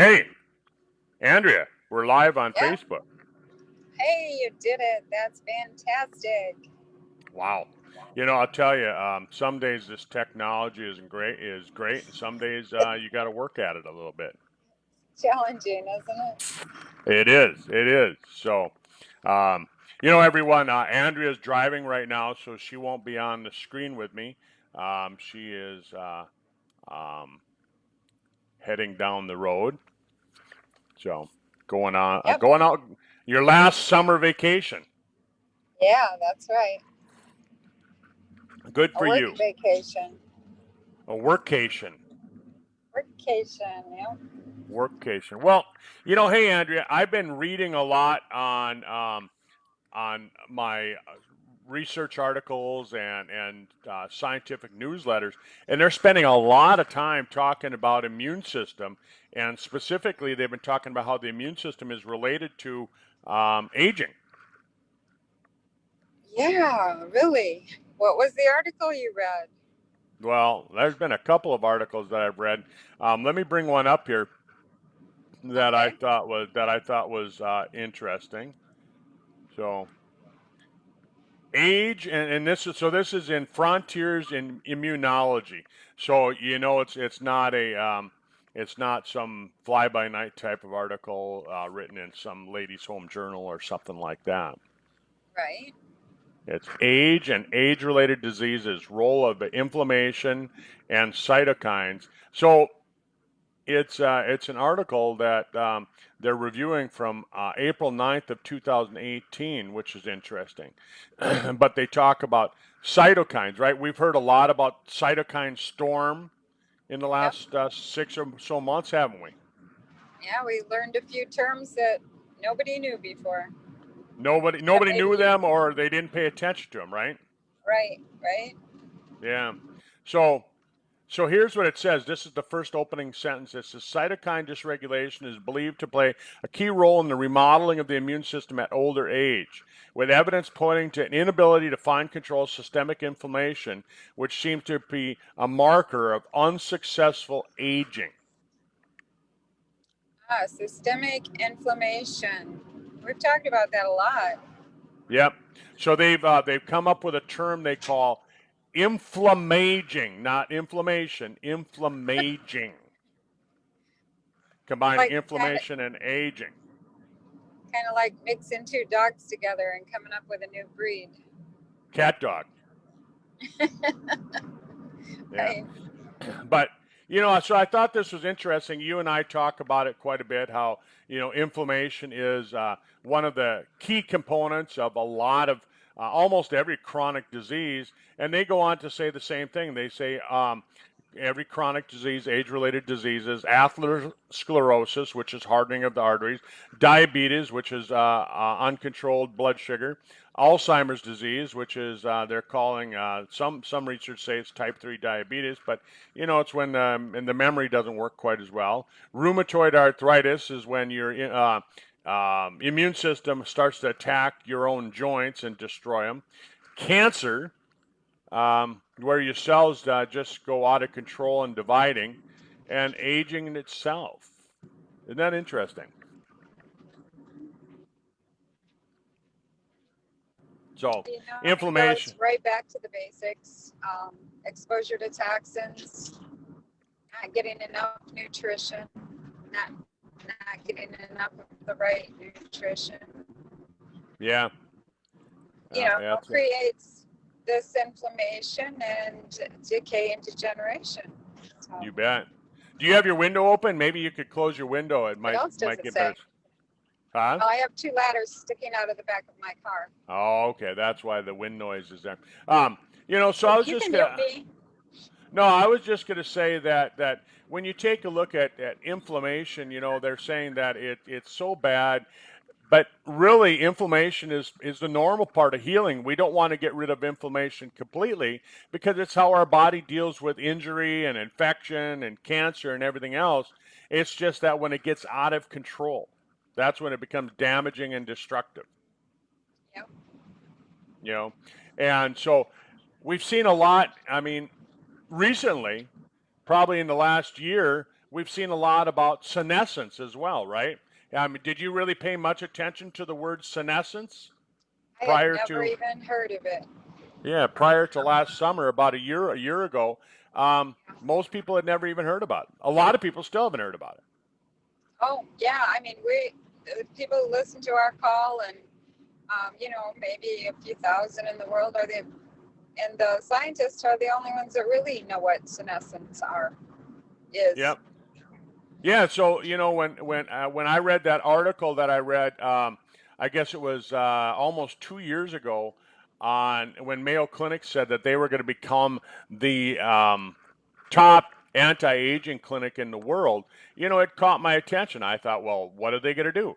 Hey, Andrea, we're live on Yeah. Facebook. Hey, you did it. That's fantastic. Wow. I'll tell you, some days this technology is great, and some days you got to work at it a little bit. Challenging, isn't it? It is. So, um, everyone, Andrea's driving right now, so she won't be on the screen with me. She is um, heading down the road, so Yep. going out your last summer vacation. Yeah, that's right. Good A for work you. vacation. A workcation. Workcation, yeah. Workcation. Well, hey Andrea, I've been reading a lot on my research articles and scientific newsletters, and they're spending a lot of time talking about immune system, and specifically, they've been talking about how the immune system is related to aging. Yeah, really. What was the article you read? Well, there's been a couple of articles that I've read. Let me bring one up here Okay. that I thought was interesting. So age and this is in frontiers in immunology, so it's not some fly by night type of article written in some ladies home journal or something like that. Right. It's age and age related diseases, role of inflammation and cytokines. So it's an article that they're reviewing from April 9th of 2018, which is interesting. But they talk about cytokines, right? We've heard a lot about cytokine storm in the Yep. last 6 or so months, haven't we? Yeah, we learned a few terms that nobody knew before. That Nobody maybe knew you. them or they didn't pay attention to them, right? Right, right. Yeah. So So here's what it says. This is the first opening sentence. It says cytokine dysregulation is believed to play a key role in the remodeling of the immune system at older age, with evidence pointing to an inability to find control systemic inflammation, which seems to be a marker of unsuccessful aging. Ah, systemic inflammation. We've talked about that a lot. Yep. So they've come up with a term they call inflammaging, not inflammation, inflammaging, combining Like kind of inflammation and aging. kind of like mixing two dogs together and coming up with a new breed. Cat dog. Yeah. Right. But, so I thought this was interesting. You and I talk about it quite a bit, how, inflammation is one of the key components of a lot of almost every chronic disease. And they go on to say the same thing. They say every chronic disease, age related diseases, atherosclerosis, which is hardening of the arteries, diabetes, which is uncontrolled blood sugar, Alzheimer's disease, which is they're calling some research say it's type 3 diabetes, but it's when and the memory doesn't work quite as well. Rheumatoid arthritis is when your immune system starts to attack your own joints and destroy them. Cancer, where your cells just go out of control and dividing, and aging in itself. Isn't that interesting? So, It inflammation. goes right back to the basics. Exposure to toxins, not getting enough nutrition, not not getting enough of the right nutrition. Yeah, that's it. Creates this inflammation and decay and degeneration. So, You bet. Do you have your window open? Maybe you could close your window. It what might else does might it get better. say? Huh? Well, I have two ladders sticking out of the back of my car. Oh, okay. That's why the wind noise is there. So I was You just can mute gonna. me. No, I was just gonna say that when you take a look at inflammation, they're saying that it's so bad. But really, inflammation is the normal part of healing. We don't want to get rid of inflammation completely because it's how our body deals with injury and infection and cancer and everything else. It's just that when it gets out of control, that's when it becomes damaging and destructive, Yep. you know? And so we've seen a lot, I mean, recently, probably in the last year, we've seen a lot about senescence as well, right? I mean, did you really pay much attention to the word senescence I had prior never to, even heard of it. yeah, prior to last summer, about a year ago? Most people had never even heard about it. A lot of people still haven't heard about it. Oh, yeah. I mean, the people who listen to our call, and maybe a few thousand in the world and the scientists are the only ones that really know what senescence is. Yep. Yeah. So when I read that article that I read, I guess it was almost 2 years ago, on when Mayo Clinic said that they were going to become the top anti-aging clinic in the world. It caught my attention. I thought, well, what are they going to do?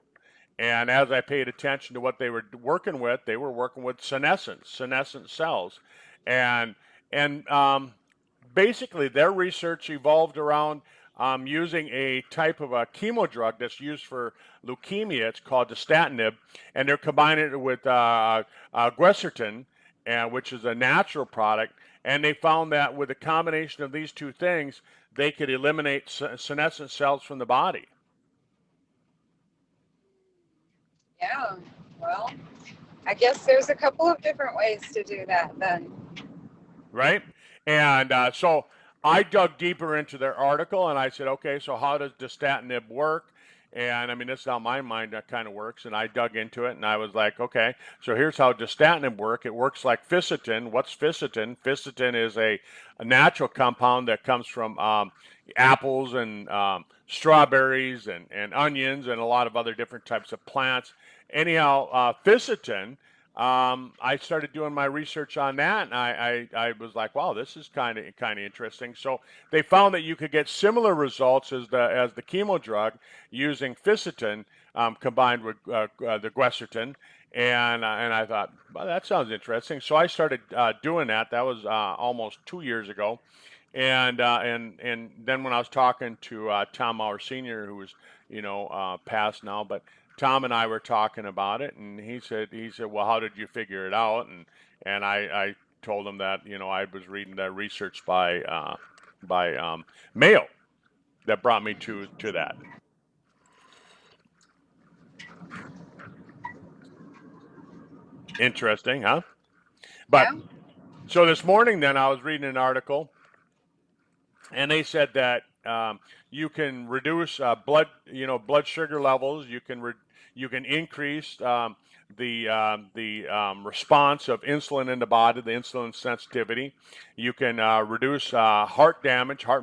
And as I paid attention to what they were working with, they were working with senescent cells, and and basically their research evolved around using a type of a chemo drug that's used for leukemia. It's called dasatinib, and they're combining it with quercetin, which is a natural product. And they found that with a combination of these two things, they could eliminate senescent cells from the body. Yeah. Well, I guess there's a couple of different ways to do that then. Right? And so I dug deeper into their article, and I said, okay, so how does dasatinib work? And I mean, this is how my mind kind of works. And I dug into it, and I was like, okay, so here's how dasatinib works. It works like ficitin. What's ficitin? Ficitin is a natural compound that comes from apples and strawberries and onions and a lot of other different types of plants. Anyhow, ficitin, I started doing my research on that, and I was like, wow, this is kind of interesting. So they found that you could get similar results as the chemo drug using ficitin combined with the quercetin, and I thought, well, that sounds interesting. So I started doing that. That was almost 2 years ago, and then when I was talking to Tom Maurer Senior, who was passed now, but Tom and I were talking about it, and he said, well, how did you figure it out? And I told him that I was reading that research by Mayo that brought me to that. Interesting, huh? But Yeah. so this morning, then I was reading an article, and they said that you can reduce blood sugar levels. You can increase the response of insulin in the body, the insulin sensitivity. You can reduce heart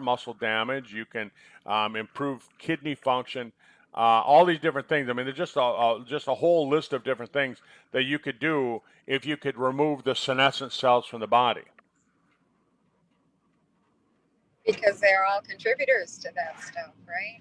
muscle damage. You can improve kidney function. All these different things. I mean, there's just a whole list of different things that you could do if you could remove the senescent cells from the body. Because they're all contributors to that stuff, right?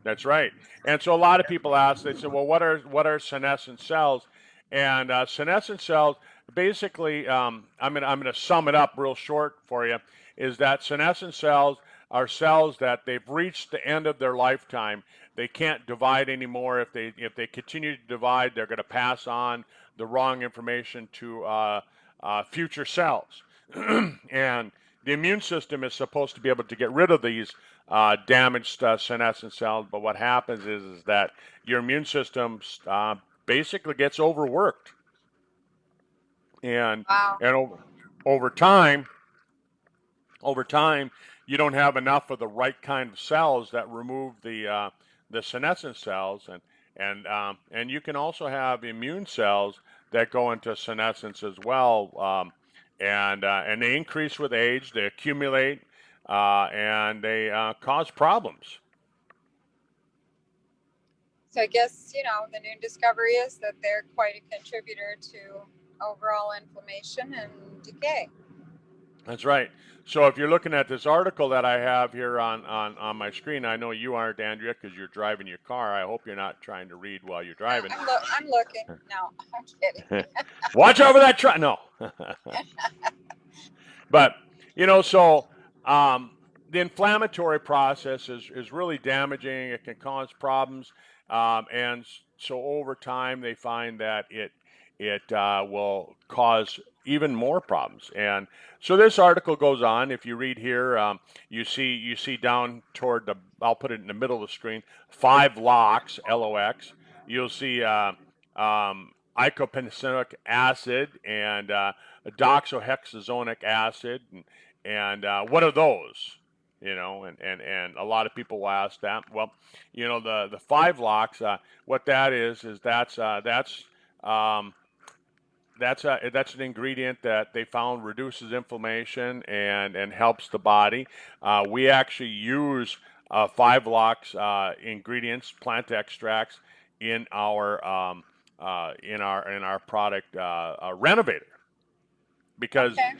That's right. And so a lot of people ask, they say, well, what are senescent cells? And senescent cells, basically, I'm gonna sum it up real short for you. Is that senescent cells are cells that they've reached the end of their lifetime. They can't divide anymore. If they continue to divide, they're going to pass on the wrong information to future cells. And the immune system is supposed to be able to get rid of these damaged senescent cells, but what happens is that your immune system basically gets overworked, and Wow. and over time, over time, you don't have enough of the right kind of cells that remove the senescent cells, and you can also have immune cells that go into senescence as well, and they increase with age, they accumulate, and they cause problems. So I guess, the new discovery is that they're quite a contributor to overall inflammation and decay. That's right. So if you're looking at this article that I have here on my screen, I know you aren't, Andrea, because you're driving your car. I hope you're not trying to read while you're driving. I'm looking. No, I'm kidding. Watch over that truck. No. But, so the inflammatory process is really damaging. It can cause problems. And so over time, they find that it will cause even more problems. And so this article goes on. If you read here, you see down toward the, I'll put it in the middle of the screen, 5-LOX, LOX. You'll see icosapentaenoic acid and doxohexazonic acid, and what are those? And a lot of people will ask that. Well, the 5-LOX, what that is um, that's an ingredient that they found reduces inflammation and helps the body. We actually use 5-LOX ingredients, plant extracts in our product Renovator, because Okay.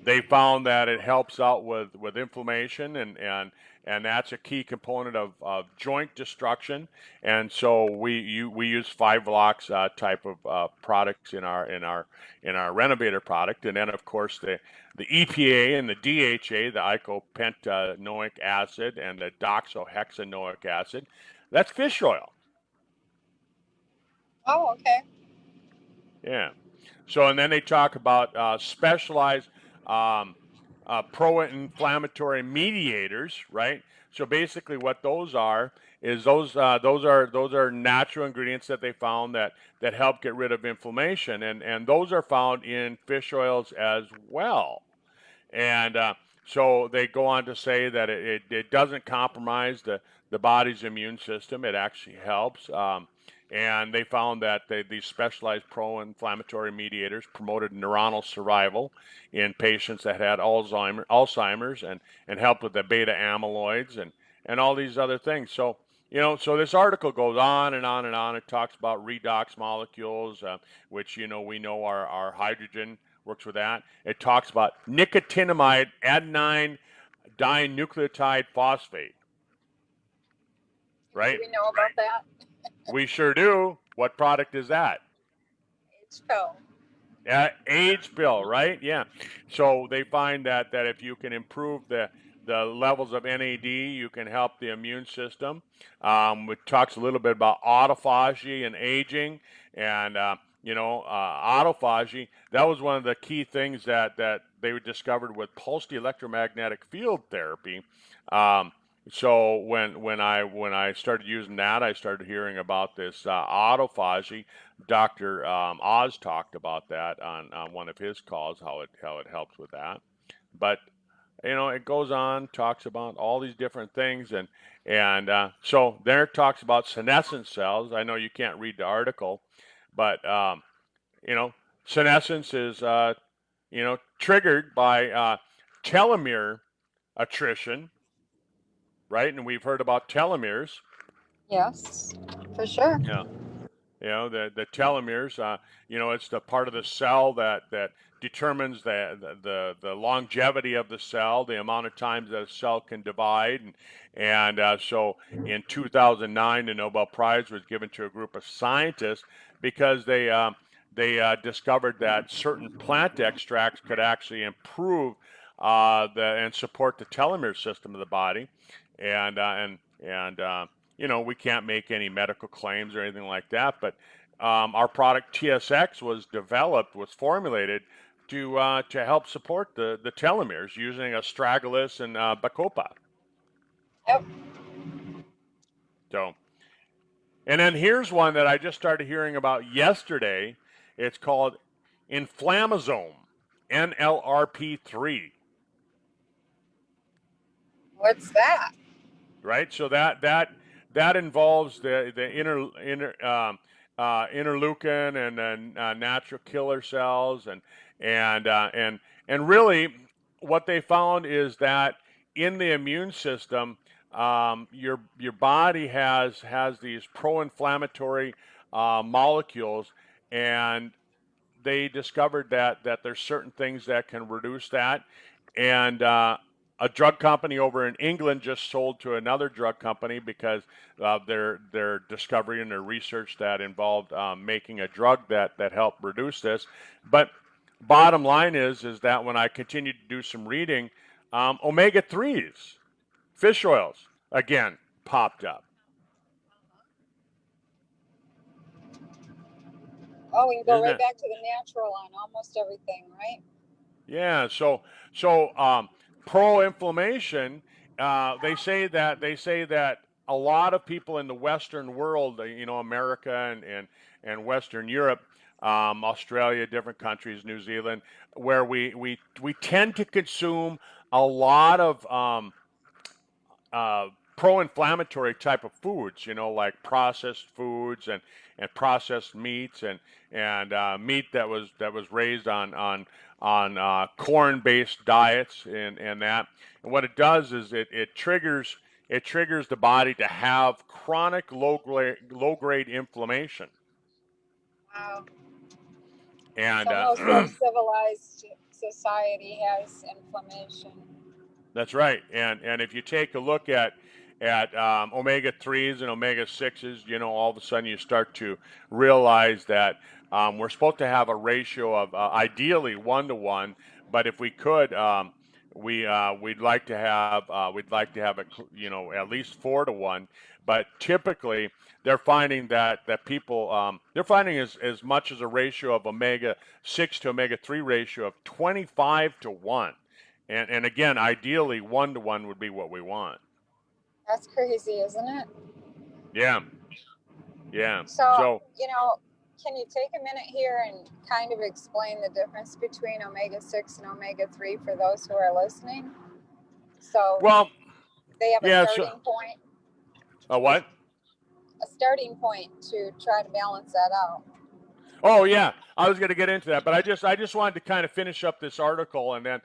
they found that it helps out with inflammation, and that's a key component of joint destruction. And so we use 5-LOX type of products in our Renovator product. And then of course the EPA and the DHA, the icosapentaenoic acid and the doxohexanoic acid, that's fish oil. Oh, okay. Yeah. So, and then they talk about specialized um, pro-inflammatory mediators, right? So basically, what those are is those are natural ingredients that they found that help get rid of inflammation, and those are found in fish oils as well. And so they go on to say that it doesn't compromise the body's immune system. It actually helps. And they found that these specialized pro-inflammatory mediators promoted neuronal survival in patients that had Alzheimer's, and helped with the beta amyloids and all these other things. So, so this article goes on and on and on. It talks about redox molecules, which, we know are hydrogen, works with that. It talks about nicotinamide adenine dinucleotide phosphate, Do right? we know about that? We sure do. What product is that? H-pill. AIDS pill, right? Yeah. So they find that if you can improve the levels of NAD, you can help the immune system. It talks a little bit about autophagy and aging, and autophagy. That was one of the key things that they discovered with pulsed electromagnetic field therapy. Um, so when I started using that, I started hearing about this autophagy. Dr. Oz talked about that on one of his calls, how it helps with that. But it goes on, talks about all these different things, and so there it talks about senescent cells. I know you can't read the article, but you know, senescence is triggered by telomere attrition, right? And we've heard about telomeres. Yes, for sure. Yeah. The telomeres, it's the part of the cell that determines the longevity of the cell, the amount of times that a cell can divide. And so in 2009, the Nobel Prize was given to a group of scientists because they discovered that certain plant extracts could actually improve and support the telomere system of the body. And we can't make any medical claims or anything like that, but our product TSX was formulated to help support the telomeres using astragalus and bacopa. Yep. So, and then here's one that I just started hearing about yesterday. It's called inflammasome, NLRP3. What's that? Right? So that involves the interleukin and then natural killer cells, and really what they found is that in the immune system, your body has these pro-inflammatory molecules, and they discovered that there's certain things that can reduce that. And a drug company over in England just sold to another drug company because of their discovery and their research that involved making a drug that helped reduce this. But bottom line is that when I continued to do some reading, omega 3s, fish oils, again, popped up. Oh, we can go isn't right it? back to the natural on almost everything, right? Yeah. So pro-inflammation. They say that a lot of people in the Western world, America and Western Europe, Australia, different countries, New Zealand, where we tend to consume a lot of uh, pro-inflammatory type of foods, like processed foods and processed meats and meat that was raised on corn-based diets and that. And what it does is it triggers the body to have chronic low grade inflammation. Wow. And So most of civilized society has inflammation. That's right. And if you take a look at omega threes and omega sixes, all of a sudden you start to realize that we're supposed to have a ratio of ideally 1 to 1, but if we could, we'd like to have at least 4 to 1. But typically, they're finding as much as a ratio of omega 6 to omega 3 ratio of 25 to 1. And again, ideally 1 to 1 would be what we want. That's crazy, isn't it? Yeah, yeah. So, So, can you take a minute here and kind of explain the difference between omega 6 and omega 3 for those who are listening? So, well, they have a yeah. So, starting point, a, what? a starting point to try to balance that out. Oh yeah, I was going to get into that, but I just wanted to kind of finish up this article, and then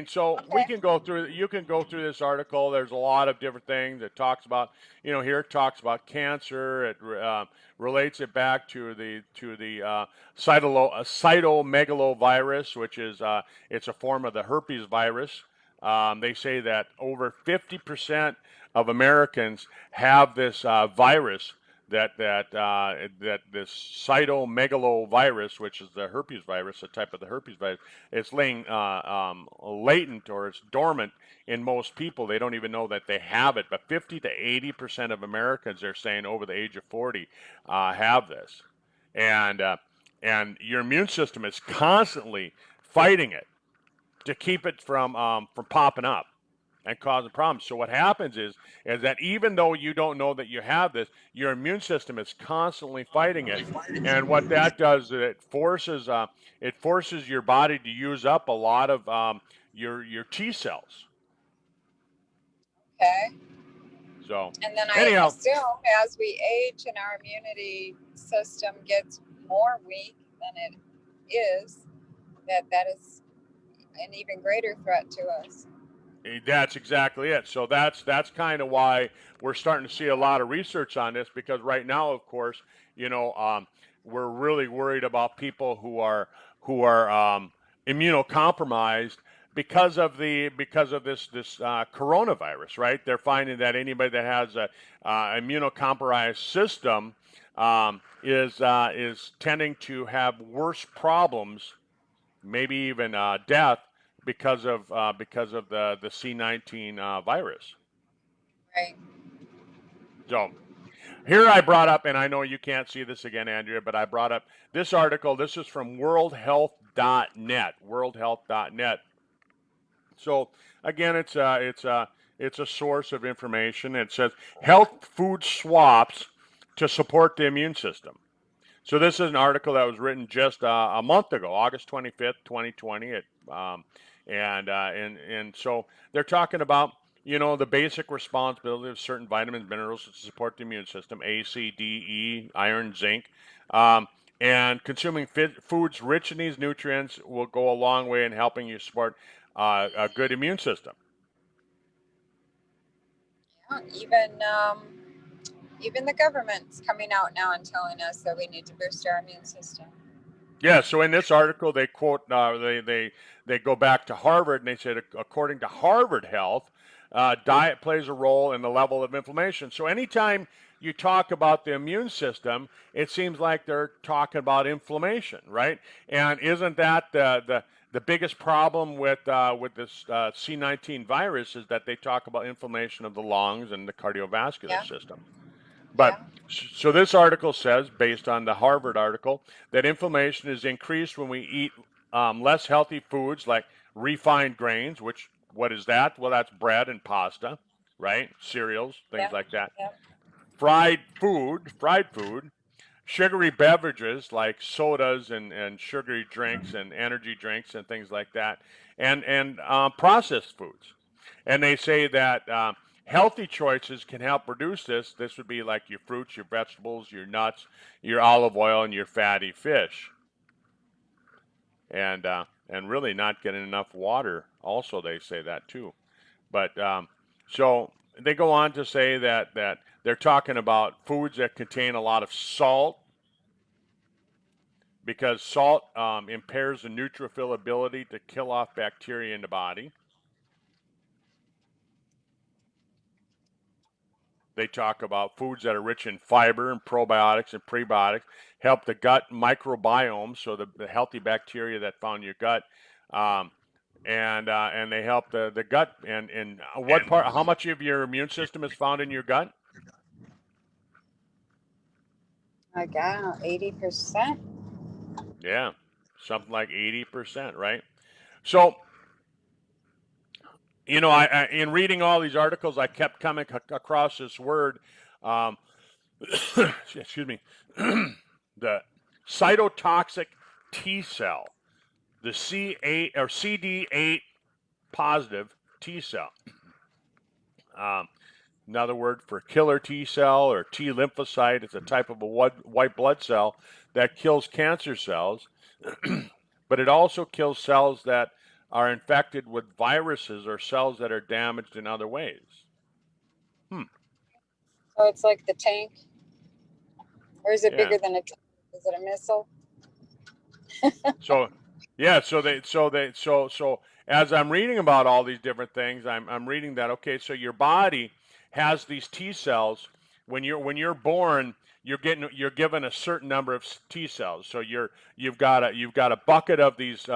so we Okay. can go through. You can go through this article. There's a lot of different things. It talks about, here it talks about cancer. It relates it back to the cytomegalovirus, which is it's a form of the herpes virus. They say that over 50% of Americans have this virus, that this cytomegalovirus, which is the herpes virus, a type of the herpes virus, it's laying latent, or it's dormant in most people. They don't even know that they have it. But 50 to 80% of Americans, they're saying, over the age of 40, have this, and uh, and your immune system is constantly fighting it to keep it from popping up and causing problems. So what happens is that even though you don't know that you have this, your immune system is constantly fighting it, and what that does is it forces your body to use up a lot of your T cells. Okay. So And then I anyhow, assume as we age and our immunity system gets more weak than it is, that is an even greater threat to us. that's exactly it. So that's kind of why we're starting to see a lot of research on this, because right now, of course, you know, um, we're really worried about people who are immunocompromised because of this coronavirus, right? They're finding that anybody that has a immunocompromised system is tending to have worse problems, maybe even death, because of the C19 virus. Right. So here I brought up, and I know you can't see this again, Andrea, but I brought up this article. This is from worldhealth.net. Worldhealth.net. So again, it's a source of information. It says health food swaps to support the immune system. So this is an article that was written just a month ago, August 25th, 2020. And so they're talking about, the basic responsibility of certain vitamins, minerals to support the immune system: A, C, D, E, iron, zinc. Um, and consuming foods rich in these nutrients will go a long way in helping you support a good immune system. Yeah. Even the government's coming out now and telling us that we need to boost our immune system. Yeah, so in this article, they quote, they go back to Harvard, and they said, according to Harvard Health, diet plays a role in the level of inflammation. So anytime you talk about the immune system, it seems like they're talking about inflammation, right? And isn't that the biggest problem with this C19 virus, is that they talk about inflammation of the lungs and the cardiovascular Yeah. system. But Yeah. so this article says, based on the Harvard article, that inflammation is increased when we eat less healthy foods like refined grains, which, what is that? Well, that's bread and pasta, right? Cereals, things Yeah. like that. Yeah. Fried food, sugary beverages like sodas and sugary drinks and energy drinks and things like that, and processed foods. And they say that healthy choices can help reduce this. This would be like your fruits, your vegetables, your nuts, your olive oil, and your fatty fish. And really not getting enough water. Also, they say that too. But so they go on to say that they're talking about foods that contain a lot of salt, because salt impairs the neutrophil ability to kill off bacteria in the body. They talk about foods that are rich in fiber and probiotics and prebiotics, help the gut microbiome, so the healthy bacteria that found in your gut, um, and they help the gut. And what part? How much of your immune system is found in your gut? Like, I don't know, 80%. Yeah, something like 80%, right? So in reading all these articles, I kept coming across this word. Um, excuse me, the cytotoxic T cell, the C8 or CD8 positive T cell. Um, Another word for killer T cell or T lymphocyte. It's a type of a white blood cell that kills cancer cells, but it also kills cells that are infected with viruses or cells that are damaged in other ways. Hmm. So it's like the tank, or is it Yeah. bigger than a tank? Is it a missile? So, yeah. So as I'm reading about all these different things, I'm reading that, okay. So your body has these T cells. When you're born, you're given a certain number of T cells. So you've got a bucket of these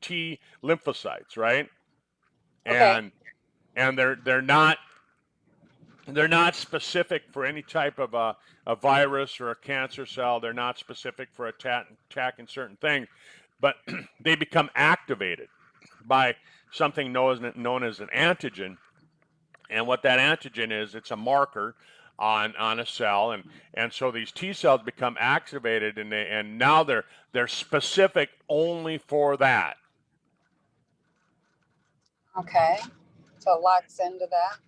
T lymphocytes, right? Okay. And they're not specific for any type of a virus or a cancer cell. They're not specific for attacking certain things, but they become activated by something known as an antigen. And what that antigen is, it's a marker on a cell, and so these T cells become activated, and now they're specific only for that. Okay. So it locks into that.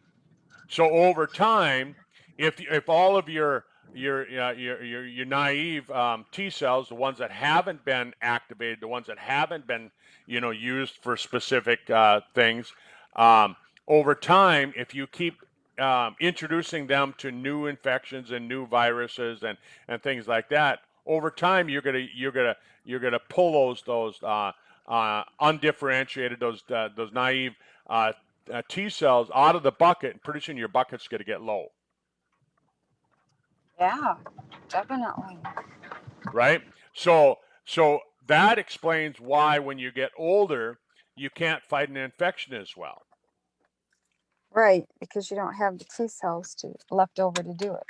So over time, if all of your naive T cells, the ones that haven't been activated, the ones that haven't been used for specific things, um, over time, if you keep introducing them to new infections and new viruses and things like that, over time you're gonna pull those undifferentiated, those naive uh, T cells out of the bucket, and pretty soon your bucket's going to get low, Yeah, definitely. right? So that explains why when you get older, you can't fight an infection as well. Right, because you don't have the T cells to left over to do it.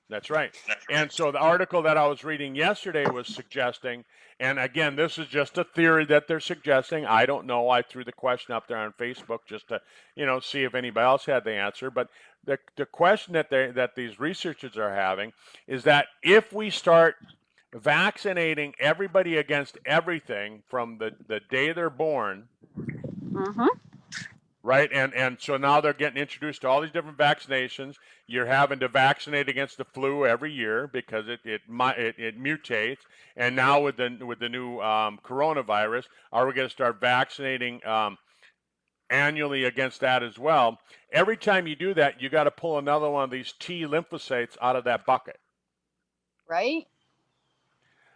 That's right. And so the article that I was reading yesterday was suggesting, and again, this is just a theory that they're suggesting. I don't know. I threw the question up there on Facebook just to, see if anybody else had the answer. But the question that these researchers are having is that if we start vaccinating everybody against everything from the day they're born, Mm-hmm. right? And so now they're getting introduced to all these different vaccinations. You're having to vaccinate against the flu every year because it mutates. And now with the new coronavirus, are we going to start vaccinating annually against that as well? Every time you do that, you got to pull another one of these T lymphocytes out of that bucket. Right?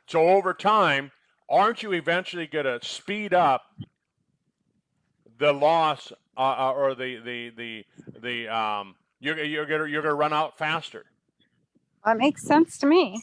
So over time, aren't you eventually going to speed up the loss or you're gonna run out faster? That makes sense to me.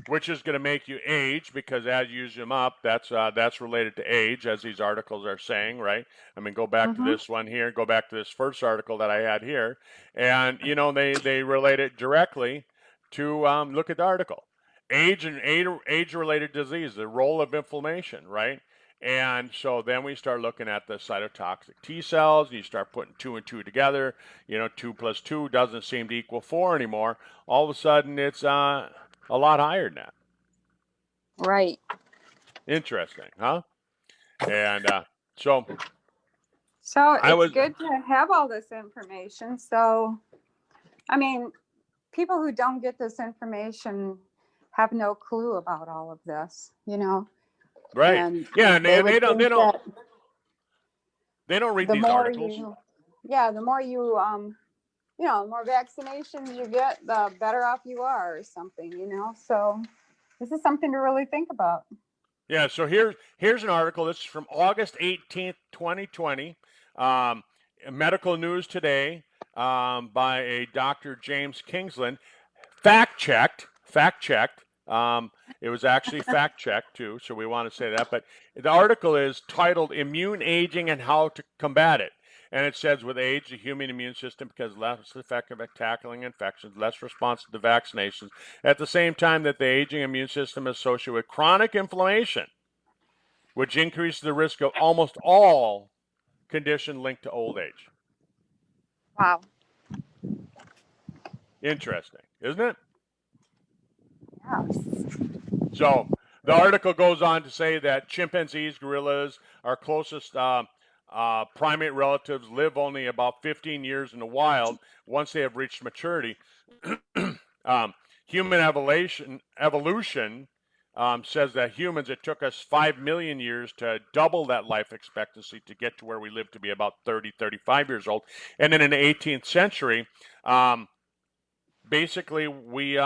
which is going to make you age because as you use them up, that's related to age, as these articles are saying, right? I mean, go back to Mm-hmm. this one here, go back to this first article that I had here, and they relate it directly to look at the article, age and age-related disease, the role of inflammation, right? And so then we start looking at the cytotoxic T cells, and you start putting two and two together. 2 plus 2 doesn't seem to equal 4 anymore. All of a sudden, it's a lot higher than that. Right. Interesting, huh? And so So I it's was good to have all this information. So, I mean, people who don't get this information have no clue about all of this, right. and Yeah, and they they would don't they think don't that they don't read the these more articles. you, yeah, the more you, the more vaccinations you get, the better off you are, or something. So this is something to really think about. Yeah. So here's an article. This is from August 18th, 2020. Um, Medical News Today by a Dr. James Kingsland. Fact checked. It was actually fact checked too, so we want to say that. But the article is titled "Immune Aging and How to Combat It," and it says, with age, the human immune system becomes less effective at tackling infections, less responsive to vaccinations. At the same time, that the aging immune system is associated with chronic inflammation, which increases the risk of almost all conditions linked to old age. Wow. Interesting, isn't it? Yes. So the article goes on to say that chimpanzees, gorillas, our closest primate relatives, live only about 15 years in the wild once they have reached maturity. um, Human evolution says that humans, it took us 5 million years to double that life expectancy to get to where we live to be about 30, 35 years old. And then in the 18th century, um, basically we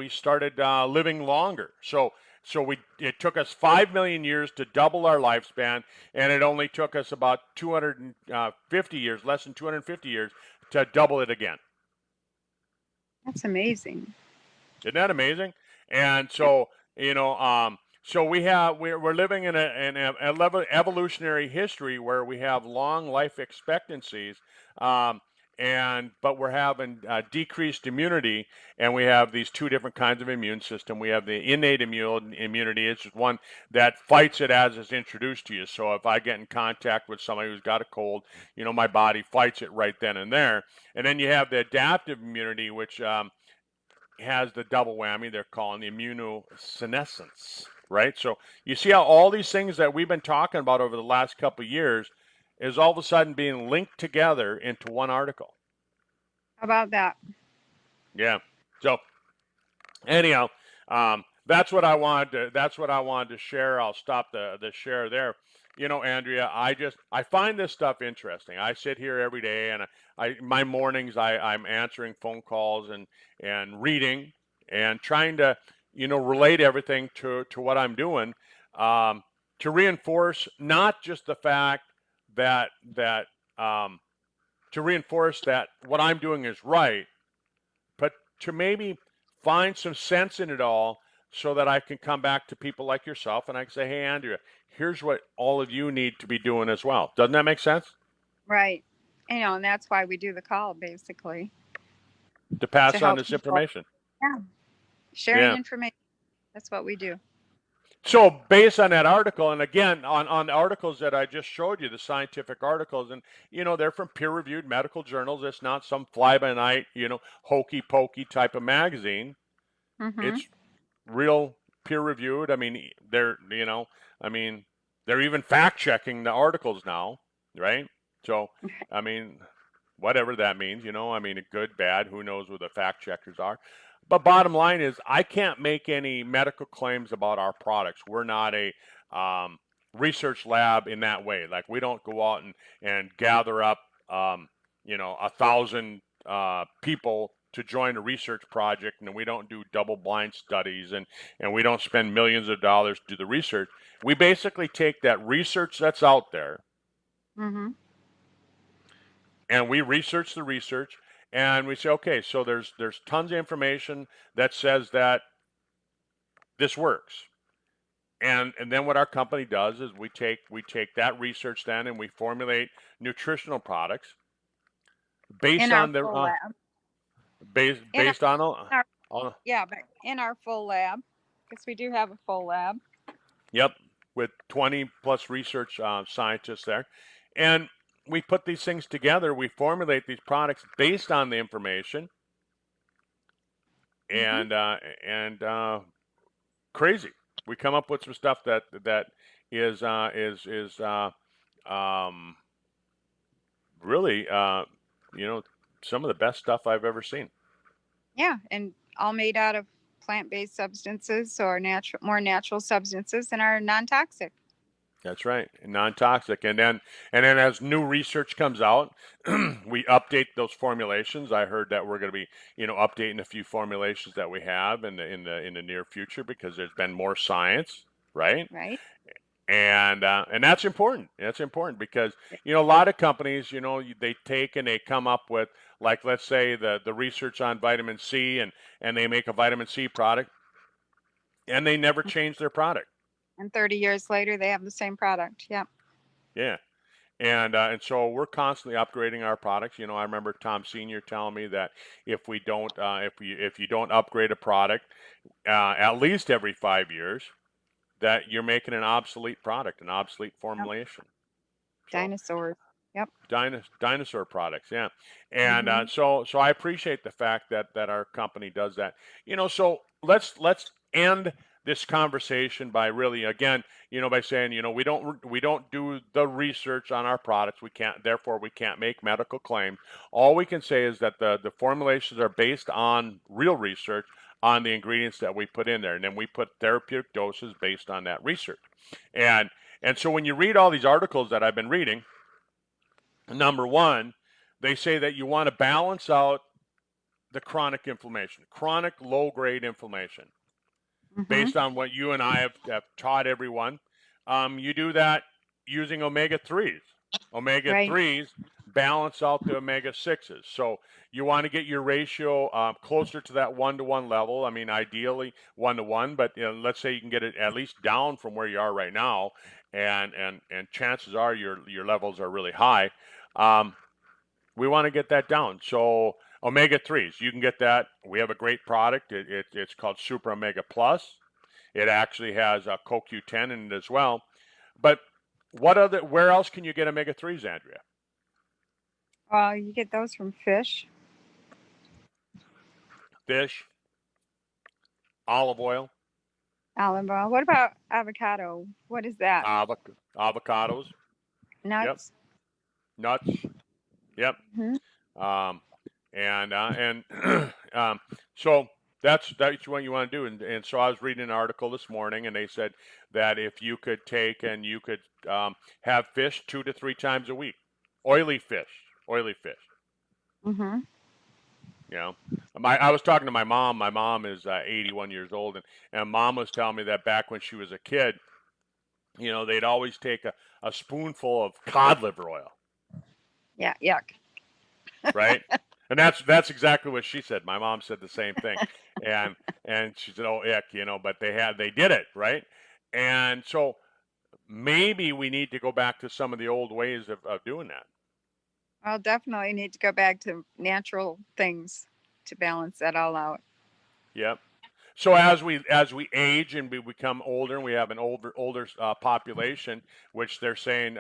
started living longer. So it took us 5 million years to double our lifespan, and it only took us about 250 years, less than 250 years, to double it again. That's amazing. Isn't that amazing? And Yeah. so so we're living in an evolutionary history where we have long life expectancies, um, and but we're having decreased immunity, and we have these two different kinds of immune system. We have the innate immunity. It's just one that fights it as it's introduced to you. So if I get in contact with somebody who's got a cold, my body fights it right then and there. And then you have the adaptive immunity, which has the double whammy they're calling the immunosenescence, right? So you see how all these things that we've been talking about over the last couple of years is all of a sudden being linked together into one article. How about that? Yeah. So anyhow, that's what I wanted to share. I'll stop the share there. Andrea, I find this stuff interesting. I sit here every day, and my mornings I'm answering phone calls and reading and trying to relate everything to what I'm doing, um, to reinforce not just the fact that um, to reinforce that what I'm doing is right, but to maybe find some sense in it all so that I can come back to people like yourself and I can say, hey, Andrea, here's what all of you need to be doing as well. Doesn't that make sense? Right. And that's why we do the call, basically, To to pass on help this people. information. Yeah. Sharing Yeah. information. That's what we do. So based on that article, and again, on the articles that I just showed you, the scientific articles, and they're from peer-reviewed medical journals. It's not some fly-by-night, hokey pokey type of magazine. Mm-hmm. It's real peer reviewed. I mean, I mean, they're even fact checking the articles now, right? So, I mean, whatever that means, I mean, good, bad, who knows who the fact checkers are. But bottom line is, I can't make any medical claims about our products. We're not a research lab in that way. Like, we don't go out and gather up, 1,000 people to join a research project, and we don't do double blind studies, and we don't spend millions of dollars to do the research. We basically take that research that's out there, Mm-hmm. and we research the research, and we say, okay, so there's tons of information that says that this works. And then what our company does is we take that research then and we formulate nutritional products based In our on their full lab. In based on our on yeah, but in our full lab, because we do have a full lab. yep, with 20 plus research scientists there, and we put these things together. We formulate these products based on the information, Hmm. and crazy. We come up with some stuff that is um, really some of the best stuff I've ever seen. Yeah, and all made out of plant-based substances or more natural substances and are non-toxic. That's right, non-toxic. And then as new research comes out, we update those formulations. I heard that we're going to be updating a few formulations that we have in the near future because there's been more science, right? Right? And that's important. That's important because a lot of companies they take and they come up with, like, let's say the research on vitamin C, and they make a vitamin C product and they never change their product. And 30 years later, they have the same product. Yeah. Yeah. And so we're constantly upgrading our products. I remember Tom Senior telling me that if you don't upgrade a product at least every 5 years, that you're making an obsolete product, an obsolete Yep. formulation. So Dinosaurs. Yep. dinosaur products, yeah. And Hmm. so I appreciate the fact that our company does that. So let's end this conversation by really, again, by saying, we don't do the research on our products. We can't, therefore we can't make medical claims. All we can say is that the formulations are based on real research on the ingredients that we put in there, and then we put therapeutic doses based on that research. And and so when you read all these articles that I've been reading, number one, they say that you want to balance out the chronic inflammation, chronic low grade inflammation, Hmm. based on what you and I have taught everyone. You do that using omega 3s. Omega Right. 3s balance out the omega 6s. So you want to get your ratio closer to that 1-to-1 level. I mean, ideally 1-to-1, but let's say you can get it at least down from where you are right now, and chances are your levels are really high. Um, we want to get that down. So omega 3s, you can get that. We have a great product. It's called Super Omega Plus. It actually has a CoQ10 in it as well. But where else can you get omega 3s, Andrea? Well, you get those from fish, Fish, olive oil, olive oil. What about avocado? What is that? avocados. Yep. Nuts. Nuts. Yep. Hmm. Um, and so that's what you want to do. And so I was reading an article this morning, and they said that if you could take and you could have fish 2 to 3 times a week, oily fish, oily fish. Hmm. You know, I was talking to my mom. My mom is 81 years old, and mom was telling me that back when she was a kid, they'd always take a spoonful of cod liver oil, Yeah. Yuck. right? And that's exactly what she said. My mom said the same thing, and and she said, "Oh, ick," but they did it, right? And so maybe we need to go back to some of the old ways of doing that. I'll definitely need to go back to natural things to balance that all out. Yep. So as we age and we become older, and we have an older population, which they're saying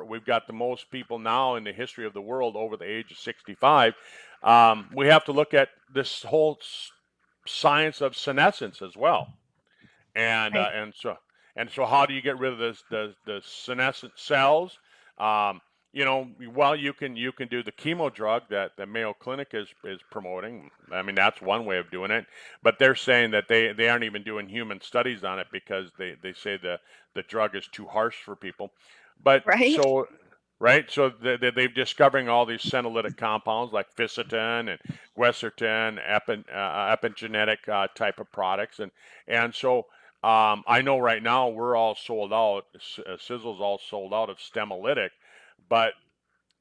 we've got the most people now in the history of the world over the age of 65. We have to look at this whole science of senescence as well, and Right. uh, and so and so how do you get rid of the senescent cells? Um, well, you can do the chemo drug that the Mayo Clinic is promoting. I mean, that's one way of doing it, but they're saying that they aren't even doing human studies on it because they say the drug is too harsh for people. But Right. so right, so they're discovering all these senolytic compounds like ficitin and quercetin, epigenetic type of products, and so I know right now we're all sold out. Sizzle's all sold out of Stemolytic, but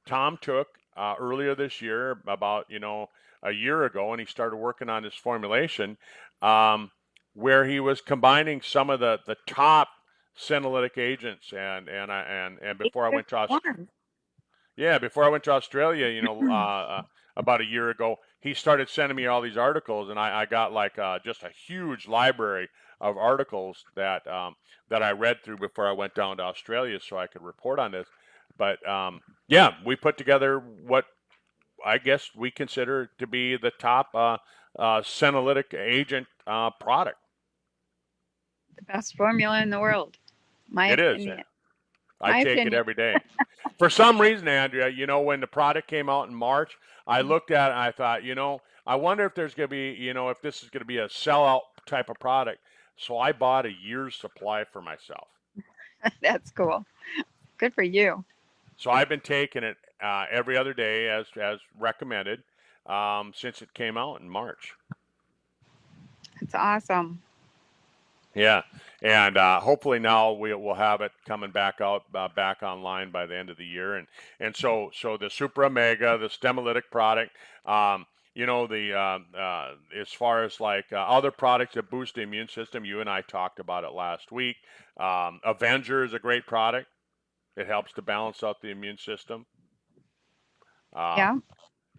Tom took earlier this year, about a year ago, and he started working on his formulation. Um, where he was combining some of the top senolytic agents, and Eat before I this went to warm. yeah, before I went to Australia, about a year ago, he started sending me all these articles, and I got like just a huge library of articles that I read through before I went down to Australia, so I could report on this. But yeah, we put together what I guess we consider to be the top senolytic agent product. The best formula in the world. My It is. opinion. I My take it opinion. every day. For some reason, Andrea, when the product came out in March, I looked at it and I thought, I wonder if there's going to be, if this is going to be a sellout type of product. So I bought a year's supply for myself. That's cool. Good for you. So I've been taking it every other day as recommended since it came out in March. It's awesome. Yeah, and hopefully now we will have it coming back out, back online by the end of the year, and so the Super Omega, the Stemolytic product, the as far as like other products that boost the immune system, you and I talked about it last week. Avenger is a great product. It helps to balance out the immune system. Um, Yeah.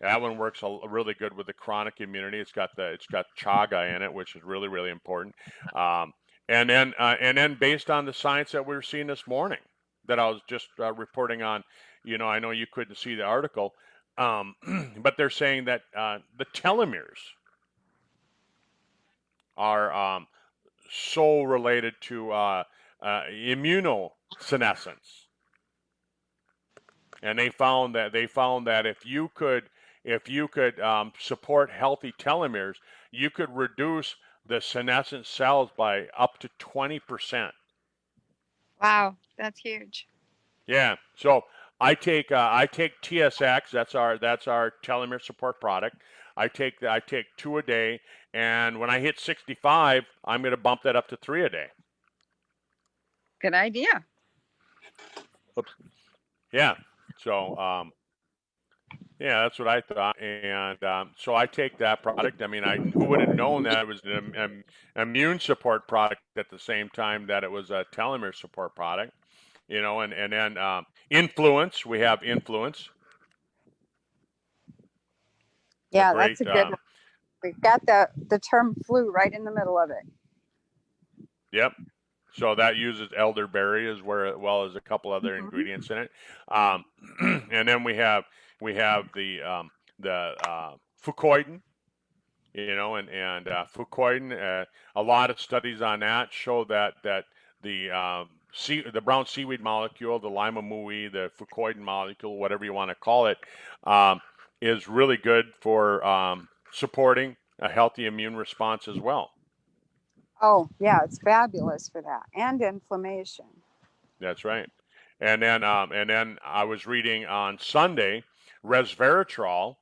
that one works really good with the chronic immunity. It's got chaga in it, which is really really important. Um, and then based on the science that we were seeing this morning, that I was just reporting on, I know you couldn't see the article, but they're saying that the telomeres are so related to immunosenescence. And they found that if you could support healthy telomeres, you could reduce the senescent cells by up to 20%. Wow. That's huge. Yeah. So I take TSX. That's our telomere support product. I take 2 a day, and when I hit 65, I'm going to bump that up to 3 a day. Good idea. Oops. Yeah. So yeah, that's what I thought, and so I take that product. I mean, who would have known that it was an immune support product at the same time that it was a telomere support product, and then influence. We have influence, a Yeah, great that's a good one. We've got the term flu right in the middle of it. yep. So that uses elderberry well as a couple other Mhm. ingredients in it, um, and then we have the fucoidan. And fucoidan, a lot of studies on that show that the brown seaweed molecule, the lima mui, the fucoidan molecule, whatever you want to call it, um, is really good for supporting a healthy immune response as well. Oh, yeah, it's fabulous for that and inflammation. That's right. And then I was reading on Sunday, resveratrol,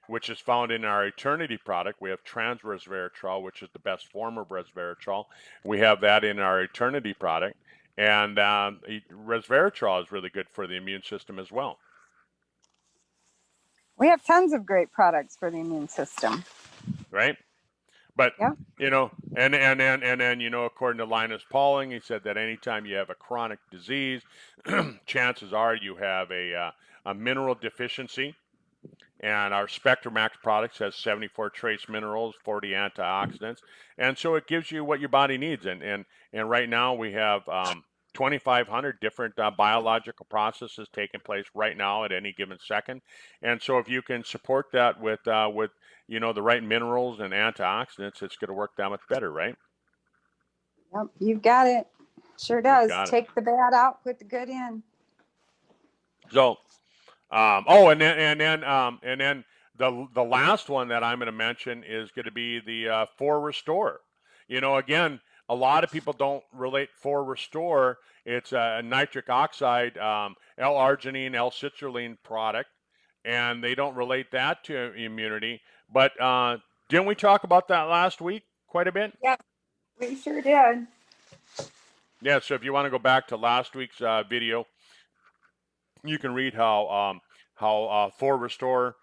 which is found in our Eternity product. We have trans-resveratrol, which is the best form of resveratrol. We have that in our Eternity product. And resveratrol is really good for the immune system as well. We have tons of great products for the immune system. Right? But, Yeah. and then, according to Linus Pauling, he said that anytime you have a chronic disease, chances are you have a mineral deficiency. And our SpectraMax products has 74 trace minerals, 40 antioxidants, and so it gives you what your body needs. And right now we have 2,500 different biological processes taking place right now at any given second. And so if you can support that with the right minerals and antioxidants, it's going to work that much better, right? Yep, you've got it. Sure You've does. got it. Take the bad out, put the good in. So and then the last one that I'm going to mention is going to be the 4Restore. Again, a lot of people don't relate 4Restore. It's a nitric oxide, L-arginine, L-citrulline product, and they don't relate that to immunity. But didn't we talk about that last week quite a bit? Yep, we sure did. Yeah. So if you want to go back to last week's video, you can read how 4Restore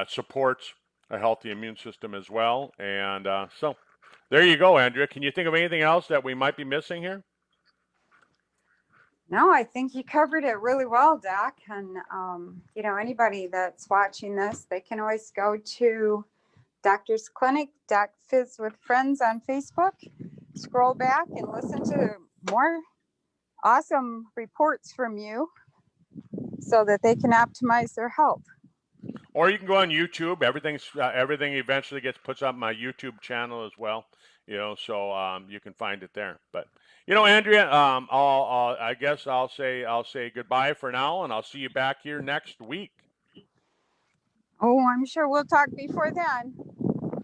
supports a healthy immune system as well. And so There you go, Andrea. Can you think of anything else that we might be missing here? No, I think you covered it really well, Doc. And, anybody that's watching this, they can always go to Doctor's Clinic, Doc Phys with Friends on Facebook, scroll back and listen to more awesome reports from you so that they can optimize their health. Or you can go on YouTube. Everything eventually gets put on my YouTube channel as well. So you can find it there. But Andrea, I guess I'll say goodbye for now, and I'll see you back here next week. Oh, I'm sure we'll talk before then.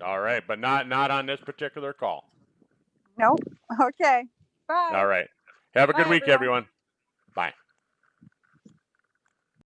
All right, but not on this particular call. Nope. Okay. Bye. All right. Have a good Bye, week, everyone. Bye.